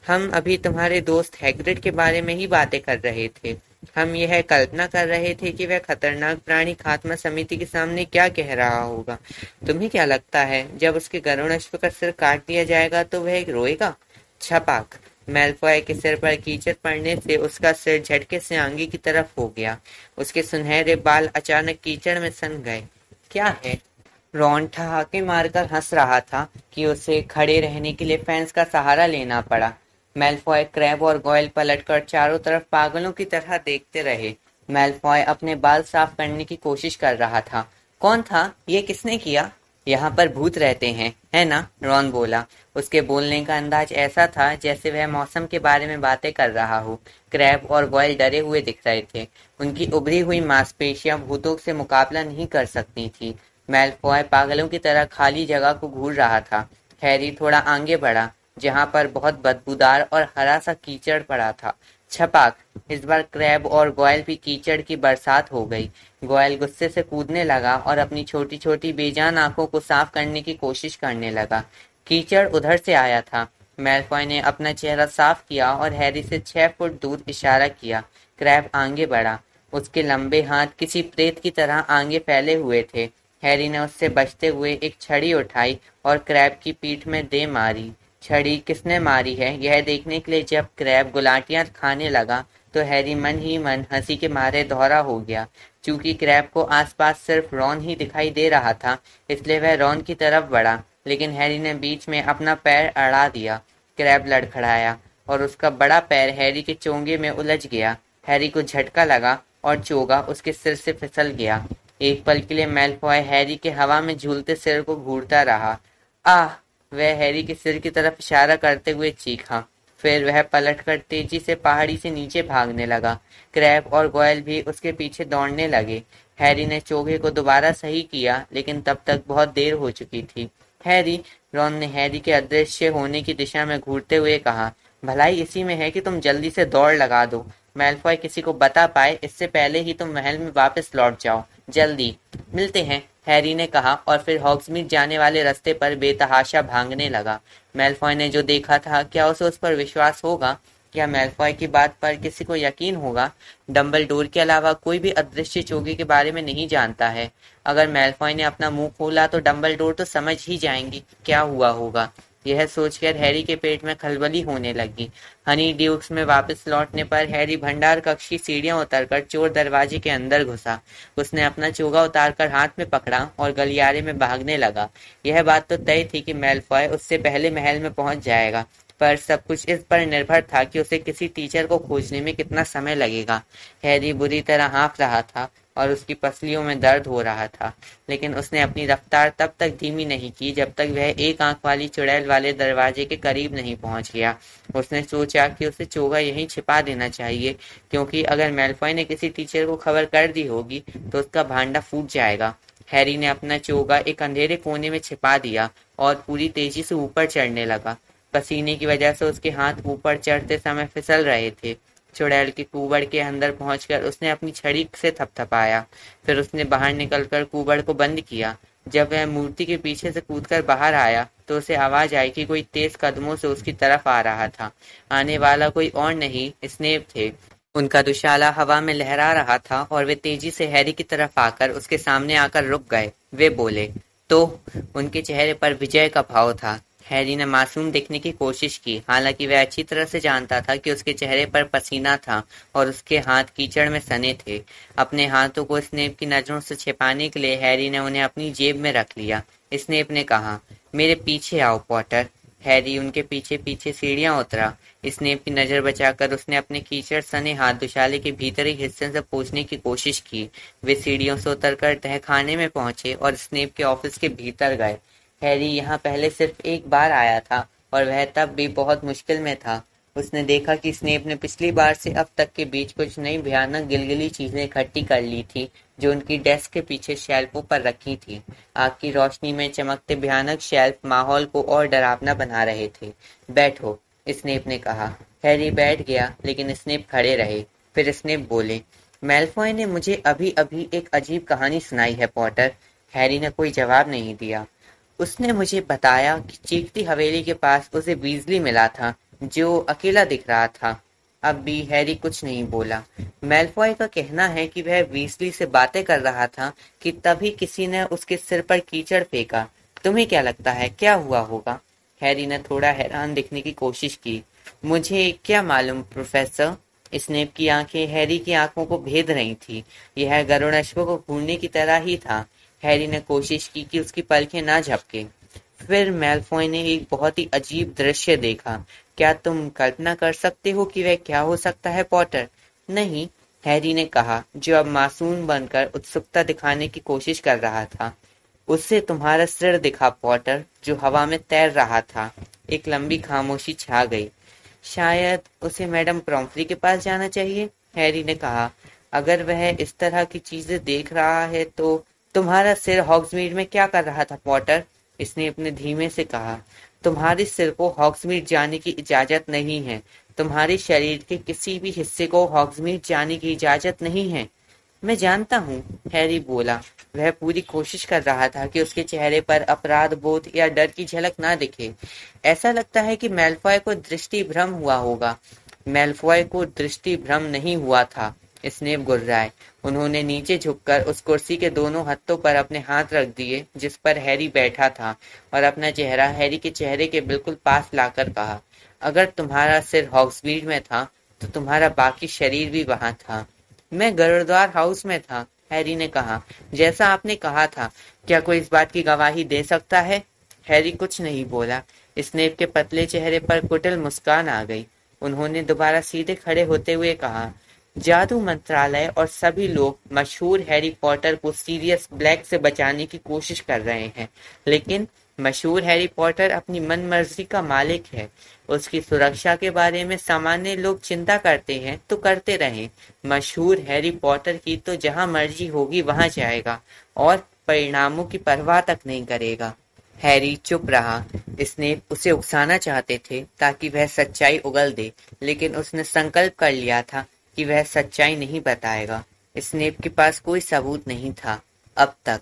हम अभी तुम्हारे दोस्त हैग्रिड के बारे में ही बातें कर रहे थे। हम यह कल्पना कर रहे थे कि वह खतरनाक प्राणी खात्मा समिति के सामने क्या कह रहा होगा। तुम्हें क्या लगता है जब उसके गरुड़ अश्व का सिर काट दिया जाएगा तो वह रोएगा? छपाक। मैल्फॉय के सिर पर कीचड़ पड़ने से उसका सिर झटके से आगे की तरफ हो गया। उसके सुनहरे बाल अचानक कीचड़ में सन गए। क्या है? रॉन ठहाके मारकर हंस रहा था कि उसे खड़े रहने के लिए फेंस का सहारा लेना पड़ा। मैल्फॉय, क्रैब और गोयल पलटकर चारों तरफ पागलों की तरह देखते रहे। मैल्फॉय अपने बाल साफ करने की कोशिश कर रहा था। कौन था? ये किसने किया? यहाँ पर भूत रहते हैं, है ना? रॉन बोला। उसके बोलने का अंदाज ऐसा था जैसे वह मौसम के बारे में बातें कर रहा हो। क्रैब और गोयल डरे हुए दिख रहे थे। उनकी उभरी हुई मांसपेशियां भूतों से मुकाबला नहीं कर सकती थी। मैल्फॉय पागलों की तरह खाली जगह को घूर रहा था। हैरी थोड़ा आगे बढ़ा, जहां पर बहुत बदबूदार और हरा सा कीचड़ पड़ा था। छपाक। इस बार क्रैब और गोयल भी कीचड़ की बरसात हो गई। गोयल गुस्से से कूदने लगा और अपनी छोटी छोटी बेजान आंखों को साफ करने की कोशिश करने लगा। कीचड़ उधर से आया था। मैल्फॉय ने अपना चेहरा साफ किया और हैरी से 6 फुट दूर इशारा किया। क्रैब आगे बढ़ा। उसके लंबे हाथ किसी प्रेत की तरह आगे फैले हुए थे। हैरी ने उससे बचते हुए एक छड़ी उठाई और क्रैब की पीठ में दे मारी। छड़ी किसने मारी है यह देखने के लिए जब क्रैब गुलाटियां खाने लगा तो हैरी मन ही मन हंसी के मारे दोहरा हो गया। चूंकि क्रैब को आसपास सिर्फ रॉन ही दिखाई दे रहा था, इसलिए वह रॉन की तरफ बढ़ा, लेकिन हैरी ने बीच में अपना पैर अड़ा दिया। क्रैब लड़खड़ाया और उसका बड़ा पैर हैरी के चोंगे में उलझ गया। हैरी को झटका लगा और चोगा उसके सिर से फिसल गया। एक पल के लिए मैल्फॉय हैरी के हवा में झूलते सिर को घूरता रहा। आह! वह हैरी के सिर की तरफ इशारा करते हुए चीखा। फिर वह पलटकर तेजी से पहाड़ी से नीचे भागने लगा। क्रैब और गोयल भी उसके पीछे दौड़ने लगे। हैरी ने चोगे को दोबारा सही किया, लेकिन तब तक बहुत देर हो चुकी थी। हैरी, रॉन ने हैरी के अदृश्य होने की दिशा में घूरते हुए कहा, भलाई इसी में है कि तुम जल्दी से दौड़ लगा दो। मैल्फॉय किसी को बता पाए इससे पहले ही तुम महल में वापस लौट जाओ। जल्दी। मिलते हैं, हैरी ने कहा और फिर हॉग्समीड जाने वाले रास्ते पर बेतहाशा भागने लगा। मैल्फॉय ने जो देखा था, क्या उसे उस पर विश्वास होगा? क्या मैल्फॉय की बात पर किसी को यकीन होगा? डंबलडोर के अलावा कोई भी अदृश्य चोगे के बारे में नहीं जानता है। अगर मैल्फॉय ने अपना मुंह खोला तो डंबलडोर तो समझ ही जाएंगी क्या हुआ होगा। यह सोचकर हैरी के पेट में खलबली होने लगी। हनी ड्यूक्स में वापस लौटने पर हैरी भंडार कक्ष की सीढ़ियां उतरकर चोर दरवाजे के अंदर घुसा। उसने अपना चोगा उतारकर हाथ में पकड़ा और गलियारे में भागने लगा। यह बात तो तय थी कि मैल्फॉय उससे पहले महल में पहुंच जाएगा, पर सब कुछ इस पर निर्भर था कि उसे किसी टीचर को खोजने में कितना समय लगेगा। हैरी बुरी तरह हाँफ रहा था और उसकी पसलियों में दर्द हो रहा था, लेकिन उसने अपनी रफ्तार तब तक धीमी नहीं की जब तक वह एक आंख वाली चुड़ैल वाले दरवाजे के करीब नहीं पहुंच गया। उसने सोचा कि उसे चोगा यहीं छिपा देना चाहिए, क्योंकि अगर मैल्फॉय ने किसी टीचर को खबर कर दी होगी तो उसका भांडा फूट जाएगा। हैरी ने अपना चोगा एक अंधेरे कोने में छिपा दिया और पूरी तेजी से ऊपर चढ़ने लगा। पसीने की वजह से उसके हाथ ऊपर चढ़ते समय फिसल रहे थे। चुड़ैल के कुबड़ के अंदर पहुंचकर उसने अपनी छड़ी से थपथपाया। फिर उसने बाहर निकलकर कुबड़ को बंद किया। जब वह मूर्ति के पीछे से कूदकर बाहर आया तो उसे आवाज आई कि कोई तेज कदमों से उसकी तरफ आ रहा था। आने वाला कोई और नहीं, स्नेप थे। उनका दुशाला हवा में लहरा रहा था और वे तेजी से हैरी की तरफ आकर उसके सामने आकर रुक गए। वे बोले, तो उनके चेहरे पर विजय का भाव था। हैरी ने मासूम दिखने की कोशिश की, हालांकि वह अच्छी तरह से जानता था कि उसके चेहरे पर पसीना था और उसके हाथ कीचड़ में सने थे। अपने हाथों को स्नेप की नजरों से छिपाने के लिए हैरी ने उन्हें अपनी जेब में रख लिया। स्नेप ने कहा, मेरे पीछे आओ पॉटर। हैरी उनके पीछे पीछे सीढ़ियां उतरा। स्नेप की नजर बचाकर उसने अपने कीचड़ सने हाथ दुशाले के भीतरी हिस्से से पोंछने की कोशिश की। वे सीढ़ियों से उतरकर तहखाने में पहुंचे और स्नेप के ऑफिस के भीतर गए। हैरी यहाँ पहले सिर्फ एक बार आया था और वह तब भी बहुत मुश्किल में था। उसने देखा कि स्नेप ने पिछली बार से अब तक के बीच कुछ नई भयानक गिलगिली चीजें इकट्ठी कर ली थी जो उनकी डेस्क के पीछे शेल्फों पर रखी थी। आग की रोशनी में चमकते भयानक शेल्फ माहौल को और डरावना बना रहे थे। बैठो, स्नेप ने कहा। हैरी बैठ गया, लेकिन स्नेप खड़े रहे। फिर स्नेप बोले, मैल्फॉय ने मुझे अभी अभी एक अजीब कहानी सुनाई है पॉटर। हैरी ने कोई जवाब नहीं दिया। उसने मुझे बताया कि चीखती हवेली के पास उसे वीजली मिला था, जो अकेला दिख रहा था। अब भी हैरी कुछ नहीं बोला। मैलफॉय का कहना है कि वह वीजली से बातें कर रहा था कि तभी किसी ने उसके सिर पर कीचड़ फेंका। तुम्हें क्या लगता है क्या हुआ होगा? हैरी ने थोड़ा हैरान दिखने की कोशिश की। मुझे क्या मालूम प्रोफेसर। स्नेप की आंखें हैरी की आंखों को भेद रही थी। यह गरुड़श्व को घूरने की तरह ही था। हैरी ने कोशिश की कि उसकी पलकें ना झपके। फिर मैलफॉय ने एक बहुत ही अजीब दृश्य देखा। क्या तुम कल्पना कर सकते हो कि वह क्या हो सकता है पॉटर? नहीं, हैरी ने कहा, जो अब मासूम बनकर उत्सुकता दिखाने की कोशिश कर रहा था। उससे तुम्हारा सिर दिखा पॉटर, जो हवा में तैर रहा था। एक लंबी खामोशी छा गई। शायद उसे मैडम प्रॉम्फ्री के पास जाना चाहिए, हैरी ने कहा। अगर वह इस तरह की चीजें देख रहा है तो तुम्हारा सिर हॉग्समीड में क्या कर रहा था पॉटर? इसने अपने धीमे से कहा। तुम्हारे सिर को हॉग्समीड जाने की इजाजत नहीं है। तुम्हारे शरीर के किसी भी हिस्से को हॉग्समीड जाने की इजाजत नहीं है। मैं जानता हूँ, हैरी बोला। वह पूरी कोशिश कर रहा था कि उसके चेहरे पर अपराध बोध या डर की झलक ना दिखे। ऐसा लगता है कि मैलफॉय को दृष्टि भ्रम हुआ होगा। मैलफॉय को दृष्टि भ्रम नहीं हुआ था, स्नेप गुर्राए। उन्होंने नीचे झुककर उस कुर्सी के दोनों हत्थों पर अपने हाथ रख दिए जिस पर हैरी बैठा था, और अपना चेहरा हैरी के चेहरे के बिल्कुल पास लाकर कहा, अगर तुम्हारा सिर हॉग्समीड में था तो तुम्हारा बाकी शरीर भी वहां था। मैं गरुड़द्वार हाउस में था, हैरी ने कहा, जैसा आपने कहा था। क्या कोई इस बात की गवाही दे सकता है? हैरी कुछ नहीं बोला। स्नेप के पतले चेहरे पर कुटिल मुस्कान आ गई। उन्होंने दोबारा सीधे खड़े होते हुए कहा, जादू मंत्रालय और सभी लोग मशहूर हैरी पॉटर को सीरियस ब्लैक से बचाने की कोशिश कर रहे हैं, लेकिन मशहूर हैरी पॉटर अपनी मनमर्जी का मालिक है। उसकी सुरक्षा के बारे में सामान्य लोग चिंता करते हैं तो करते रहें। मशहूर हैरी पॉटर की तो जहां मर्जी होगी वहां जाएगा और परिणामों की परवाह तक नहीं करेगा। हैरी चुप रहा। स्नेप उसे उकसाना चाहते थे ताकि वह सच्चाई उगल दे, लेकिन उसने संकल्प कर लिया था कि वह सच्चाई नहीं बताएगा। स्नेप के पास कोई सबूत नहीं था अब तक।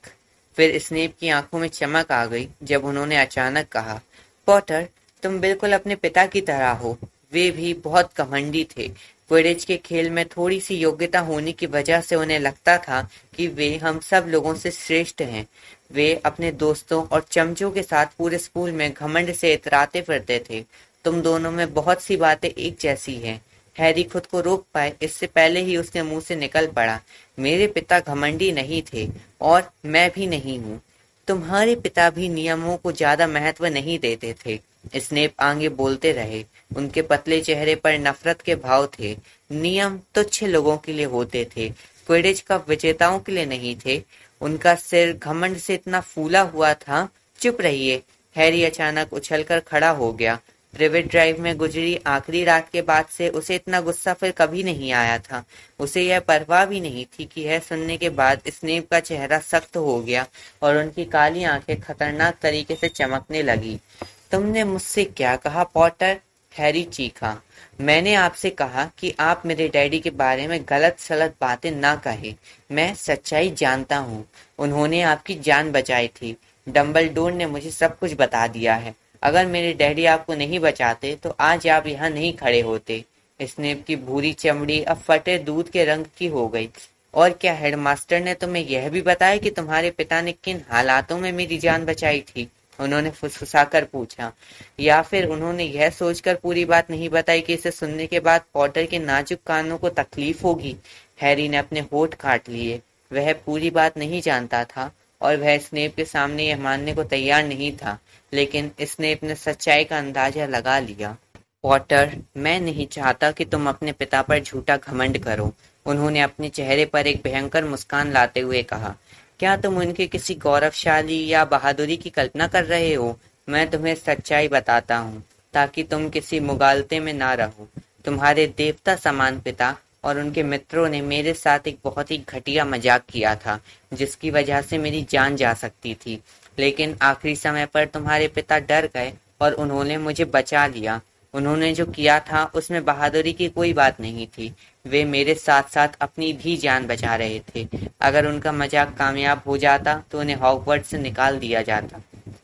फिर स्नेप की आंखों में चमक आ गई जब उन्होंने अचानक कहा, पॉटर, तुम बिल्कुल अपने पिता की तरह हो। वे भी बहुत घमंडी थे। क्विडिच के खेल में थोड़ी सी योग्यता होने की वजह से उन्हें लगता था कि वे हम सब लोगों से श्रेष्ठ हैं। वे अपने दोस्तों और चमचों के साथ पूरे स्कूल में घमंड से इतराते फिरते थे। तुम दोनों में बहुत सी बातें एक जैसी हैं। हैरी खुद को रोक पाए इससे पहले ही उसके मुंह से निकल पड़ा, मेरे पिता घमंडी नहीं थे और मैं भी नहीं हूँ। तुम्हारे पिता भी नियमों को ज्यादा महत्व नहीं देते थे। स्नेप आगे बोलते रहे। उनके पतले चेहरे पर नफरत के भाव थे। नियम तुच्छ लोगों के लिए होते थे, क्विडिच कप विजेताओं के लिए नहीं थे। उनका सिर घमंड से इतना फूला हुआ था। चुप रहिए। हैरी अचानक उछलकर खड़ा हो गया। प्रिवेट ड्राइव में गुजरी आखिरी रात के बाद से उसे इतना गुस्सा फिर कभी नहीं आया था। उसे यह परवाह भी नहीं थी कि यह सुनने के बाद स्नेप का चेहरा सख्त हो गया और उनकी काली आंखें खतरनाक तरीके से चमकने लगी। तुमने मुझसे क्या कहा पॉटर? हैरी चीखा। मैंने आपसे कहा कि आप मेरे डैडी के बारे में गलत सलत बातें ना कहें। मैं सच्चाई जानता हूँ। उन्होंने आपकी जान बचाई थी। डंबलडोर ने मुझे सब कुछ बता दिया है। अगर मेरे डैडी आपको नहीं बचाते तो आज आप यहाँ नहीं खड़े होते। स्नेप की भूरी चमड़ी अब फटे दूध के रंग की हो गई। और क्या हेडमास्टर ने तुम्हें यह भी बताया कि तुम्हारे पिता ने किन हालातों में मेरी जान बचाई थी? उन्होंने फुसफुसाकर पूछा। या फिर उन्होंने यह सोचकर पूरी बात नहीं बताई कि इसे सुनने के बाद पॉटर के नाजुक कानों को तकलीफ होगी? हैरी ने अपने होठ काट लिए। वह पूरी बात नहीं जानता था और वह स्नेप के सामने यह मानने को तैयार नहीं था, लेकिन स्नेप ने सच्चाई का अंदाजा लगा लिया। पॉटर, मैं नहीं चाहता कि तुम अपने पिता पर झूठा घमंड करो। उन्होंने अपने चेहरे पर एक भयंकर मुस्कान लाते हुए कहा। क्या तुम उनके किसी गौरवशाली या बहादुरी की कल्पना कर रहे हो? मैं तुम्हें सच्चाई बताता हूँ ताकि तुम किसी मुगालते में ना रहो। तुम्हारे देवता समान पिता और उनके मित्रों ने मेरे साथ एक बहुत ही घटिया मजाक किया था जिसकी वजह से मेरी जान जा सकती थी, लेकिन आखिरी समय पर तुम्हारे पिता डर गए और उन्होंने मुझे बचा लिया। उन्होंने जो किया था उसमें बहादुरी की कोई बात नहीं थी। वे मेरे साथ साथ अपनी भी जान बचा रहे थे। अगर उनका मजाक कामयाब हो जाता तो उन्हें हॉगवर्ट्स से निकाल दिया जाता।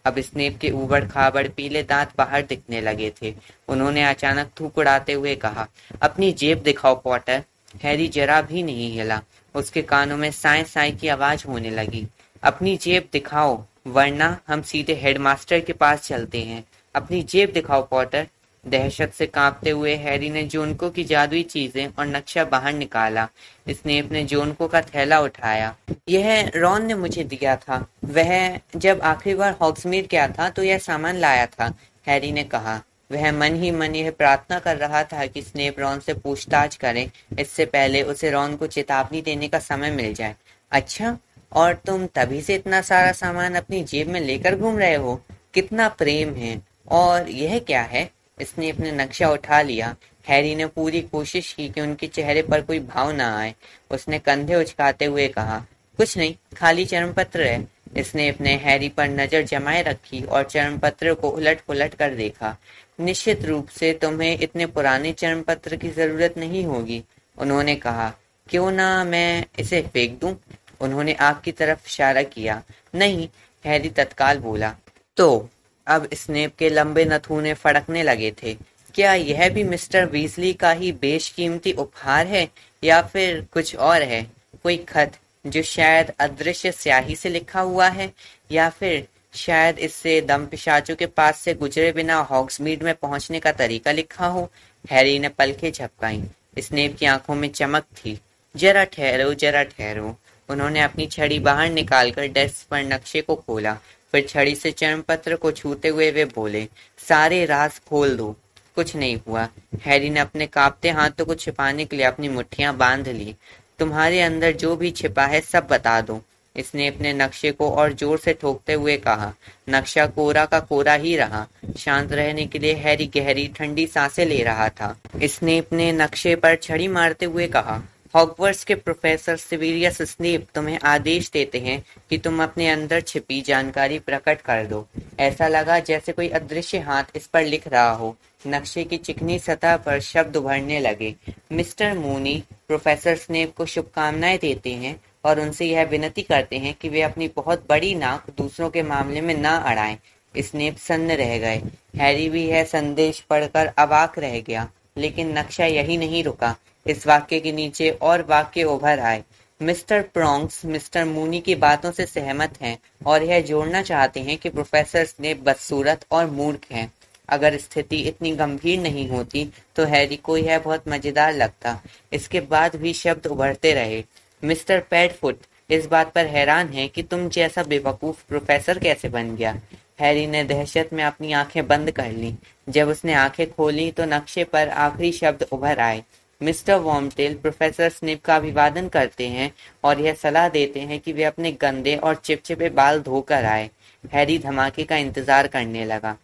अब स्नेप के ऊबड़ खाबड़ पीले दांत बाहर दिखने लगे थे। उन्होंने अचानक थूक उड़ाते हुए कहा, अपनी जेब दिखाओ पॉटर। हैरी जरा भी नहीं हिला। उसके कानों में साए साए की आवाज होने लगी। अपनी जेब दिखाओ, वरना हम सीधे हेडमास्टर के पास चलते हैं। अपनी जेब दिखाओ पॉटर। दहशत से कांपते हुए हैरी ने जोनको की जादुई चीजें और नक्शा बाहर निकाला। स्नेप ने जोनको का थैला उठाया। यह रॉन ने मुझे दिया था। वह जब आखिरी बार हॉग्समीड गया था तो यह सामान लाया था, हैरी ने कहा। वह मन ही मन यह प्रार्थना कर रहा था कि स्नेप रॉन से पूछताछ करे, इससे पहले उसे रॉन को चेतावनी देने का समय मिल जाए। अच्छा, और तुम तभी से इतना सारा सामान अपनी जेब में लेकर घूम रहे हो? कितना प्रेम है। और यह क्या है? स्नेप ने नक्शा उठा लिया। हैरी ने पूरी कोशिश की कि उनके चेहरे पर कोई भाव न आए। उसने कंधे उचकाते हुए कहा, कुछ नहीं, खाली चर्मपत्र है। स्नेप ने हैरी पर नजर जमाए रखी और चर्मपत्र को उलट पुलट कर देखा। निश्चित रूप से तुम्हें इतने पुराने चर्मपत्र की जरूरत नहीं होगी, उन्होंने कहा। क्यों ना मैं इसे फेंक दूं? उन्होंने आग की तरफ इशारा किया। नहीं, हैरी तत्काल बोला। तो अब स्नेप के लंबे नथुने फड़कने लगे थे। क्या यह भी मिस्टर वीजली का ही बेशकीमती उपहार है या फिर कुछ और है? कोई खत जो शायद अदृश्य स्याही से लिखा हुआ है, या फिर शायद इससे दम पिशाचों के पास से गुजरे बिना हॉग्समीड में पहुंचने का तरीका लिखा हो। हैरी ने पलकें झपकाई। स्नेप की आंखों में चमक थी। जरा ठहरो, जरा ठहरो। उन्होंने अपनी छड़ी बाहर निकालकर डेस्क पर नक्शे को खोला। फिर छड़ी से चर्मपत्र को छूते हुए वे बोले, सारे राज खोल दो। कुछ नहीं हुआ। हैरी ने अपने कांपते हाथों को छिपाने के लिए अपनी मुट्ठियां बांध ली। तुम्हारे अंदर जो भी छिपा है सब बता दो, इसने अपने नक्शे को और जोर से ठोकते हुए कहा। नक्शा कोरा का कोरा ही रहा। शांत रहने के लिए हैरी गहरी ठंडी सांसें ले रहा था। इसने अपने नक्शे पर छड़ी मारते हुए कहा, हॉगवर्ट्स के प्रोफेसर सिविरियस स्नेप तुम्हें आदेश देते हैं कि तुम अपने अंदर छिपी जानकारी प्रकट कर दो। ऐसा लगा जैसे कोई अदृश्य हाथ इस पर लिख रहा हो। नक्शे की चिकनी सतह पर शब्द उभरने लगे। मिस्टर मूनी प्रोफेसर स्नेप को शुभकामनाएं देते हैं और उनसे यह विनती करते हैं कि वे अपनी बहुत बड़ी नाक दूसरों के मामले में ना अड़ाएं। स्नेप सन्न रह गए। हैरी भी यह संदेश पढ़कर अवाक रह गया, लेकिन नक्शा यही नहीं रुका। इस वाक्य के नीचे और वाक्य उभर आए। मिस्टर प्रॉन्क्स मिस्टर मूनी की बातों से सहमत हैं और यह जोड़ना चाहते हैं कि प्रोफेसर स्नेप बदसूरत और मूर्ख हैं। अगर स्थिति इतनी गंभीर नहीं होती तो हैरी को यह बहुत मजेदार लगता। इसके बाद भी शब्द उभरते रहे। मिस्टर पैडफुट इस बात पर हैरान है कि तुम जैसा बेवकूफ प्रोफेसर कैसे बन गया। हैरी ने दहशत में अपनी आंखें बंद कर ली। जब उसने आंखें खोली तो नक्शे पर आखिरी शब्द उभर आए। मिस्टर वॉर्मटेल प्रोफेसर स्नेप का अभिवादन करते हैं और यह सलाह देते हैं कि वे अपने गंदे और चिपचिपे बाल धोकर आए। हैरी धमाके का इंतजार करने लगा।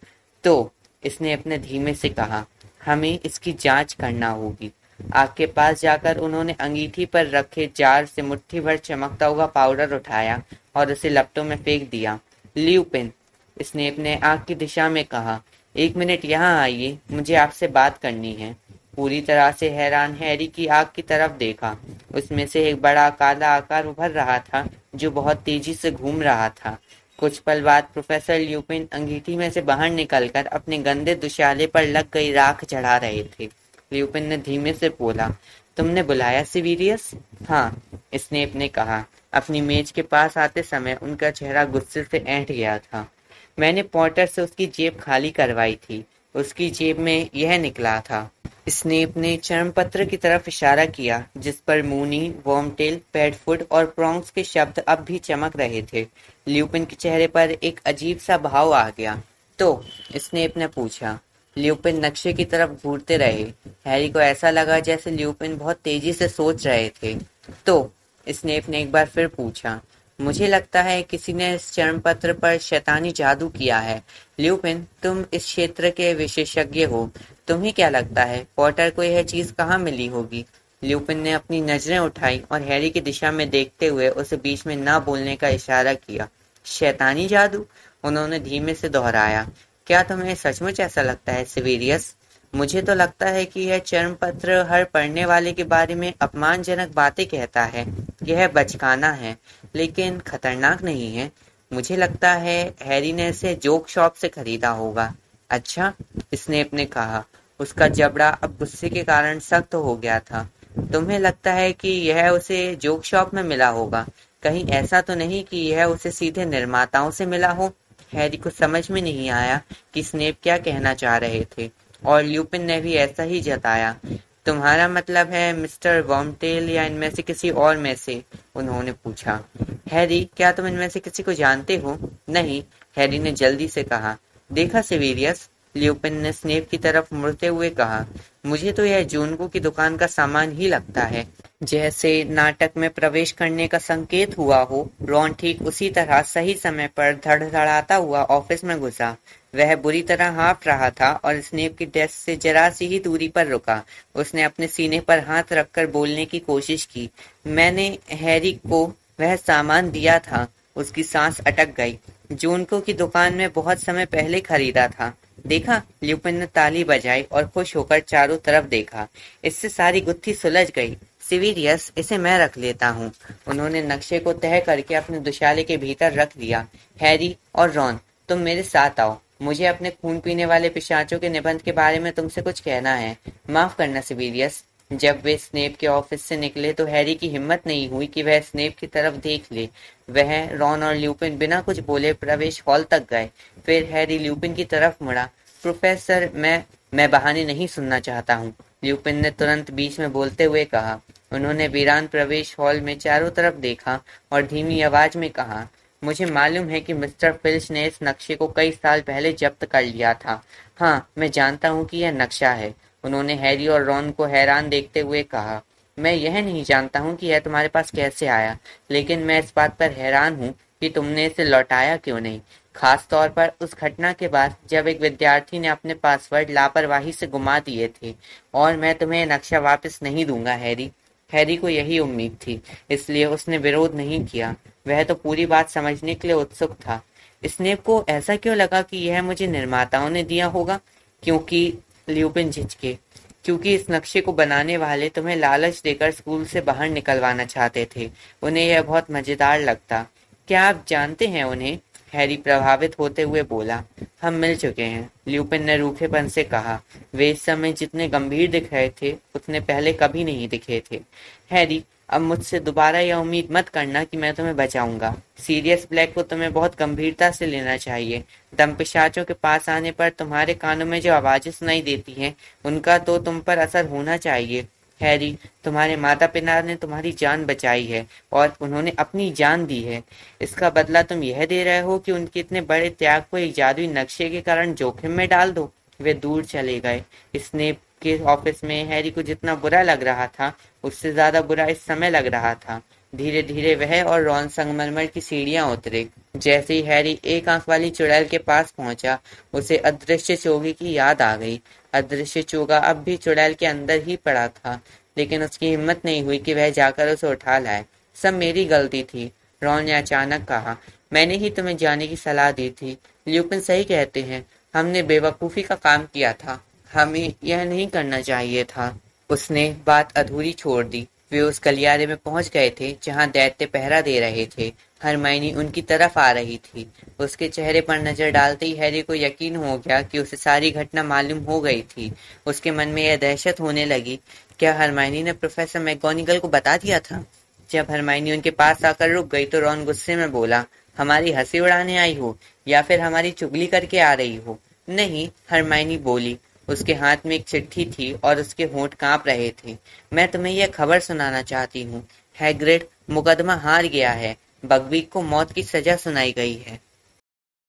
तो इसने अपने धीमे से कहा, हमें इसकी जांच करना होगी। आग के पास जाकर उन्होंने अंगीठी पर रखे जार से मुट्ठी भर चमकता हुआ पाउडर उठाया और उसे लपटों में फेंक दिया। ल्यूपिन, स्नेप ने आग की दिशा में कहा, 1 मिनट यहाँ आइए, मुझे आपसे बात करनी है। पूरी तरह से हैरान हैरी की आग की तरफ देखा। उसमें से एक बड़ा काला आकार उभर रहा था जो बहुत तेजी से घूम रहा था। कुछ पल बाद प्रोफेसर ल्यूपिन अंगीठी में से बाहर निकलकर अपने गंदे दुशाले पर लग गई राख चढ़ा रहे थे। ल्यूपिन ने धीमे से बोला, तुमने बुलाया सिविरियस? हाँ, स्नेप ने कहा। अपनी मेज के पास आते समय उनका चेहरा गुस्से से ऐंठ गया था। मैंने पॉटर से उसकी जेब खाली करवाई थी। उसकी जेब में यह निकला था। स्नेप ने चर्मपत्र की तरफ इशारा किया जिस पर मूनी, वॉर्मटेल, पैडफुट और प्रॉन्क्स के शब्द अब भी चमक रहे थे। ल्यूपिन के चेहरे पर एक अजीब सा भाव आ गया। तो स्नेप ने पूछा। ल्यूपिन नक्शे की तरफ घूरते रहे। हैरी को ऐसा लगा जैसे ल्यूपिन बहुत तेजी से सोच रहे थे। तो स्नेप ने एक बार फिर पूछा। मुझे लगता है किसी ने इस चर्मपत्र पर शैतानी जादू किया है। ल्यूपिन, तुम इस क्षेत्र के विशेषज्ञ हो। तुम्हें क्या लगता है पॉटर को यह चीज कहाँ मिली होगी? ल्यूपिन ने अपनी नजरें उठाई और हैरी की दिशा में देखते हुए उसे बीच में ना बोलने का इशारा किया। शैतानी जादू? उन्होंने धीमे से दोहराया। क्या तुम्हें सचमुच ऐसा लगता है सिविरियस? मुझे तो लगता है कि यह चर्मपत्र हर पढ़ने वाले के बारे में अपमानजनक बातें कहता है। यह बचकाना है, लेकिन खतरनाक नहीं है। मुझे लगता है हैरी ने इसे जोक शॉप से खरीदा होगा। अच्छा, स्नेप ने कहा। उसका जबड़ा अब गुस्से के कारण सख्त हो गया था। तुम्हें लगता है कि यह उसे जोक शॉप में मिला होगा? कहीं ऐसा तो नहीं कि यह उसे सीधे निर्माताओं से मिला हो? हैरी को समझ में नहीं आया कि स्नेप क्या कहना चाह रहे थे, और ल्यूपिन ने भी ऐसा ही जताया। तुम्हारा मतलब है मिस्टर वॉर्मटेल या इनमें से किसी और में से? उन्होंने पूछा। हैरी, क्या तुम इनमें से किसी को जानते हो? नहीं, हैरी ने जल्दी से कहा। देखा सिविलियस, ल्यूपिन ने स्नेप की तरफ मुड़ते हुए कहा, मुझे तो यह जूनको की दुकान का सामान ही लगता है। जैसे नाटक में प्रवेश करने का संकेत हुआ हो। रॉन ठीक उसी तरह सही समय पर धड़धड़ाता हुआ ऑफिस में घुसा। वह बुरी तरह हाँफ रहा था और स्नेप की डेस्क से जरा सी ही दूरी पर रुका। उसने अपने सीने पर हाथ रखकर बोलने की कोशिश की। मैंने हैरी को वह सामान दिया था। उसकी सांस अटक गई। जूनको की दुकान में बहुत समय पहले खरीदा था। देखा, ल्यूपिन ने ताली बजाई और खुश होकर चारों तरफ देखा। इससे सारी गुत्थी सुलझ गई। सिविलियस, इसे मैं रख लेता हूँ। उन्होंने नक्शे को तह करके अपने दुशाले के भीतर रख दिया। हैरी और रॉन, तुम मेरे साथ आओ। मुझे अपने खून पीने वाले पिशाचों के निबंध के बारे में तुमसे कुछ कहना है। माफ करना सिविलियस। जब वे स्नेप के ऑफिस से निकले तो हैरी की हिम्मत नहीं हुई कि वह स्नेप की तरफ देख ले। वह, रॉन और ल्यूपिन बिना कुछ बोले प्रवेश हॉल तक गए। फिर हैरी ल्यूपिन की तरफ मुड़ा। प्रोफेसर, मैं बहाने नहीं सुनना चाहता हूँ, ल्यूपिन ने तुरंत बीच में बोलते हुए कहा। उन्होंने वीरान प्रवेश हॉल में चारों तरफ देखा और धीमी आवाज में कहा, मुझे मालूम है कि मिस्टर फिल्च ने इस नक्शे को कई साल पहले जब्त कर लिया था। हाँ, मैं जानता हूँ कि यह नक्शा है। उन्होंने हैरी और रॉन को हैरान देखते हुए कहा। मैं यह नहीं जानता हूँ कि यह तुम्हारे पास कैसे आया, लेकिन मैं इस बात पर हैरान हूँ कि तुमने इसे लौटाया क्यों नहीं, खास तौर पर उस घटना के बाद जब एक विद्यार्थी ने अपने पासवर्ड लापरवाही से गुमा दिए थे। और मैं तुम्हें नक्शा वापस नहीं दूंगा हैरी। हैरी को यही उम्मीद थी, इसलिए उसने विरोध नहीं किया। वह तो पूरी बात समझने के लिए उत्सुक था। स्नेप को ऐसा क्यों लगा कि यह मुझे निर्माताओं ने दिया होगा? क्योंकि ल्यूपिन झिझके। क्योंकि इस नक्शे को बनाने वाले तुम्हें लालच देकर स्कूल से बाहर निकलवाना चाहते थे। उन्हें यह बहुत मजेदार लगता। क्या आप जानते हैं उन्हें? हैरी प्रभावित होते हुए बोला। हम मिल चुके हैं, ल्यूपिन ने रूखेपन से कहा। वे इस समय जितने गंभीर दिख रहे थे उतने पहले कभी नहीं दिखे थे। हैरी, अब मुझसे दोबारा यह उम्मीद मत करना कि मैं तुम्हें बचाऊंगा। सीरियस ब्लैक को तुम्हें बहुत गंभीरता से लेना चाहिए। दंपिशाचों के पास आने पर तुम्हारे कानों में जो आवाजें सुनाई देती हैं, उनका तो तुम पर असर होना चाहिए। हैरी, तुम्हारे माता पिता ने तुम्हारी जान बचाई है और उन्होंने अपनी जान दी है। इसका बदला तुम यह दे रहे हो कि उनके इतने बड़े त्याग को एक जादुई नक्शे के कारण जोखिम में डाल दो। वे दूर चले गए। स्नेप के ऑफिस में हैरी को जितना बुरा लग रहा था, उससे ज्यादा बुरा इस समय लग रहा था। धीरे धीरे वह और रॉन संगमरमर की सीढ़ियां उतरे। जैसे ही हैरी एक आंख वाली चुड़ैल के पास पहुंचा, उसे अदृश्य चोगे की याद आ गई। अदृश्य चोगा अब भी चुड़ैल के अंदर ही पड़ा था, लेकिन उसकी हिम्मत नहीं हुई कि वह जाकर उसे उठा लाए। सब मेरी गलती थी, रॉन ने अचानक कहा। मैंने ही तुम्हें जाने की सलाह दी थी। ल्यूपिन सही कहते हैं, हमने बेवकूफी का काम किया था। हमें यह नहीं करना चाहिए था। उसने बात अधूरी छोड़ दी। वे उस गलियारे में पहुंच गए थे जहां दैत्य पहरा दे रहे थे। हरमाइनी उनकी तरफ आ रही थी। उसके चेहरे पर नजर डालते ही हैरी को यकीन हो गया कि उसे सारी घटना मालूम हो गई थी। उसके मन में यह दहशत होने लगी, क्या हरमाइनी ने प्रोफेसर मैगोनिगल को बता दिया था? जब हरमाइनी उनके पास आकर रुक गई तो रॉन गुस्से में बोला, हमारी हंसी उड़ाने आई हो या फिर हमारी चुगली करके आ रही हो? नहीं, हरमाइनी बोली। उसके हाथ में एक चिट्ठी थी और उसके होंठ कांप रहे थे। मैं तुम्हें यह खबर सुनाना चाहती हूँ। हैग्रिड, मुकदमा हार गया है। बगवीक को मौत की सजा सुनाई गई है।